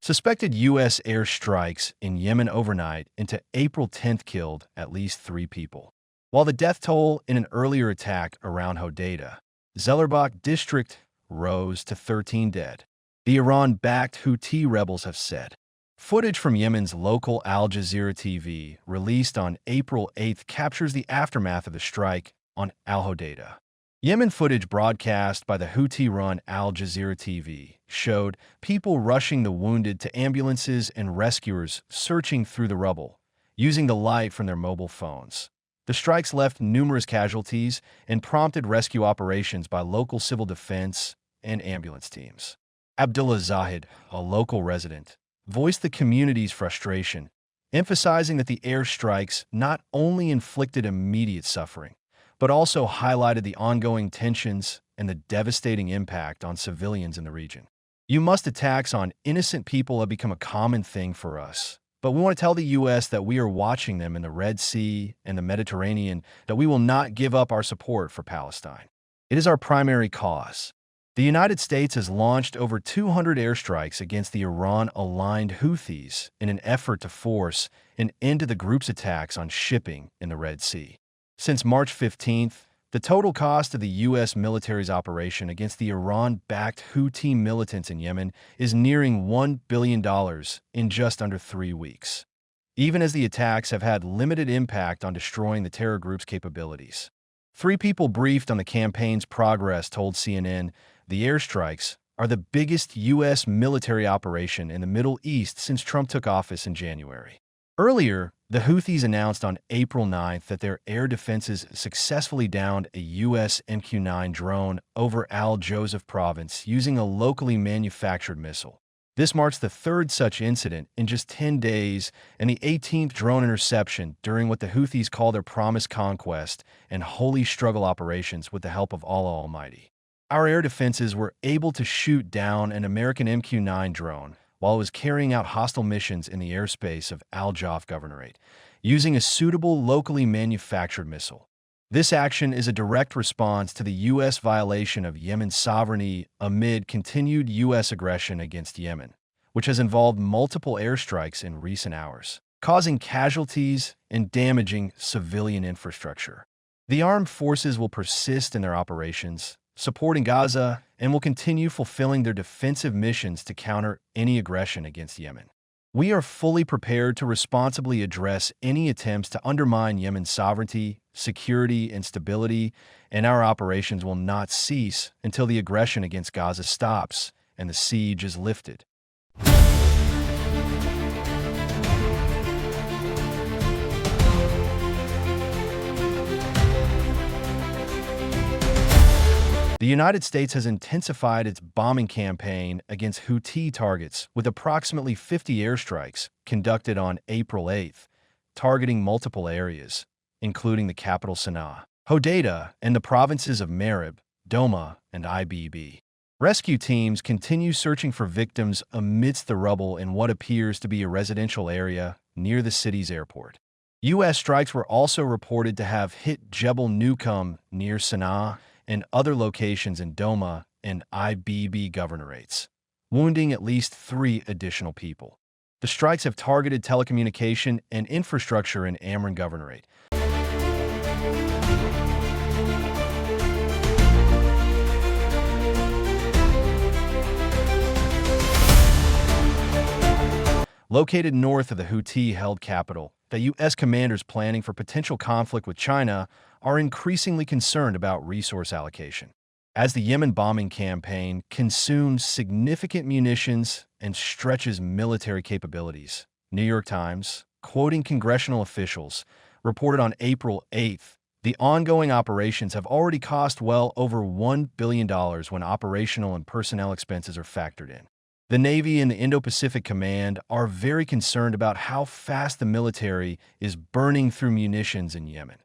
Suspected U.S. airstrikes in Yemen overnight into April 10th killed at least 3 people. While the death toll in an earlier attack around Hodeida, Zellerbach district rose to 13 dead, the Iran-backed Houthi rebels have said. Footage from Yemen's local Al Jazeera TV, released on April 8th, captures the aftermath of the strike on Al Hodeida. Yemen footage broadcast by the Houthi-run Al Jazeera TV showed people rushing the wounded to ambulances and rescuers searching through the rubble, using the light from their mobile phones. The strikes left numerous casualties and prompted rescue operations by local civil defense and ambulance teams. Abdullah Zahid, a local resident, voiced the community's frustration, emphasizing that the airstrikes not only inflicted immediate suffering, but also highlighted the ongoing tensions and the devastating impact on civilians in the region. Attacks on innocent people have become a common thing for us, but we want to tell the U.S. that we are watching them in the Red Sea and the Mediterranean, that we will not give up our support for Palestine. It is our primary cause. The United States has launched over 200 airstrikes against the Iran-aligned Houthis in an effort to force an end to the group's attacks on shipping in the Red Sea. Since March 15th, the total cost of the U.S. military's operation against the Iran-backed Houthi militants in Yemen is nearing $1 billion in just under 3 weeks, even as the attacks have had limited impact on destroying the terror group's capabilities. 3 people briefed on the campaign's progress told CNN the airstrikes are the biggest U.S. military operation in the Middle East since Trump took office in January. Earlier, the Houthis announced on April 9th that their air defenses successfully downed a U.S. MQ-9 drone over Al Joseph province using a locally manufactured missile. This marks the 3rd such incident in just 10 days and the 18th drone interception during what the Houthis call their promised conquest and holy struggle operations with the help of Allah Almighty. Our air defenses were able to shoot down an American MQ-9 drone while it was carrying out hostile missions in the airspace of Al Jaf Governorate, using a suitable locally manufactured missile. This action is a direct response to the U.S. violation of Yemen's sovereignty amid continued U.S. aggression against Yemen, which has involved multiple airstrikes in recent hours, causing casualties and damaging civilian infrastructure. The armed forces will persist in their operations, supporting Gaza, and will continue fulfilling their defensive missions to counter any aggression against Yemen. We are fully prepared to responsibly address any attempts to undermine Yemen's sovereignty, security, and stability, and our operations will not cease until the aggression against Gaza stops and the siege is lifted. The United States has intensified its bombing campaign against Houthi targets with approximately 50 airstrikes conducted on April 8th, targeting multiple areas, including the capital Sana'a, Hodeida, and the provinces of Marib, Doma, and Ibb. Rescue teams continue searching for victims amidst the rubble in what appears to be a residential area near the city's airport. U.S. strikes were also reported to have hit Jebel Nukum near Sana'a and other locations in Doma and Ibb governorates, wounding at least 3 additional people. The strikes have targeted telecommunication and infrastructure in Amran governorate. Located north of the Houthi-held capital, the U.S. commanders planning for potential conflict with China are increasingly concerned about resource allocation. As the Yemen bombing campaign consumes significant munitions and stretches military capabilities, New York Times, quoting congressional officials, reported on April 8th, the ongoing operations have already cost well over $1 billion when operational and personnel expenses are factored in. The Navy and the Indo-Pacific Command are very concerned about how fast the military is burning through munitions in Yemen.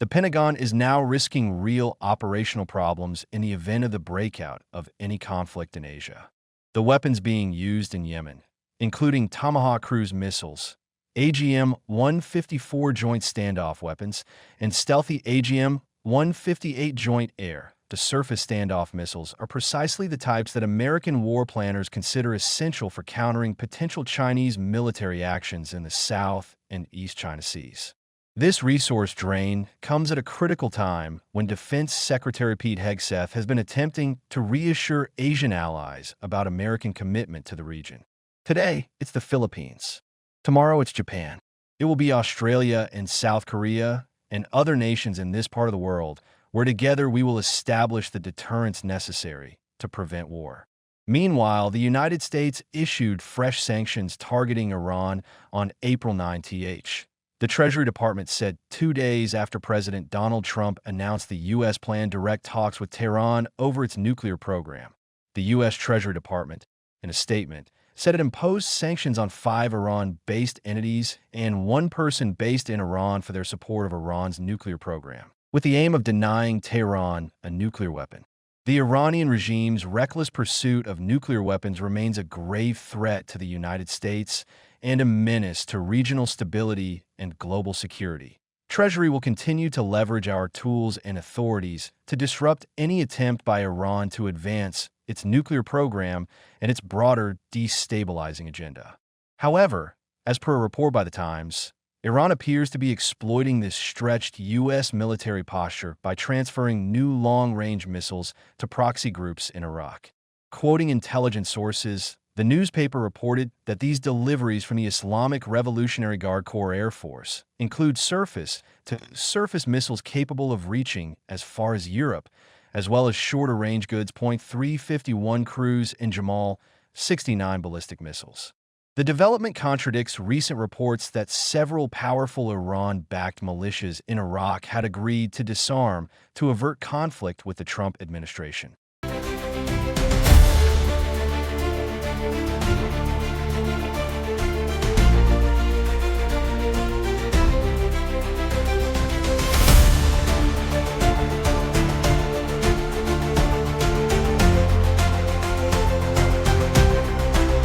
The Pentagon is now risking real operational problems in the event of the breakout of any conflict in Asia. The weapons being used in Yemen, including Tomahawk cruise missiles, AGM-154 joint standoff weapons, and stealthy AGM-158 joint air the surface standoff missiles are precisely the types that American war planners consider essential for countering potential Chinese military actions in the South and East China Seas. This resource drain comes at a critical time when Defense Secretary Pete Hegseth has been attempting to reassure Asian allies about American commitment to the region. Today, it's the Philippines. Tomorrow, it's Japan. It will be Australia and South Korea and other nations in this part of the world where together we will establish the deterrence necessary to prevent war. Meanwhile, the United States issued fresh sanctions targeting Iran on April 9th. The Treasury Department said 2 days after President Donald Trump announced the U.S. planned direct talks with Tehran over its nuclear program. The U.S. Treasury Department, in a statement, said it imposed sanctions on 5 Iran-based entities and 1 person based in Iran for their support of Iran's nuclear program, with the aim of denying Tehran a nuclear weapon. The Iranian regime's reckless pursuit of nuclear weapons remains a grave threat to the United States and a menace to regional stability and global security. Treasury will continue to leverage our tools and authorities to disrupt any attempt by Iran to advance its nuclear program and its broader destabilizing agenda. However, as per a report by The Times, Iran appears to be exploiting this stretched U.S. military posture by transferring new long-range missiles to proxy groups in Iraq. Quoting intelligence sources, the newspaper reported that these deliveries from the Islamic Revolutionary Guard Corps Air Force include surface-to-surface missiles capable of reaching as far as Europe, as well as shorter-range goods .351 cruise and Jamal 69 ballistic missiles. The development contradicts recent reports that several powerful Iran-backed militias in Iraq had agreed to disarm to avert conflict with the Trump administration.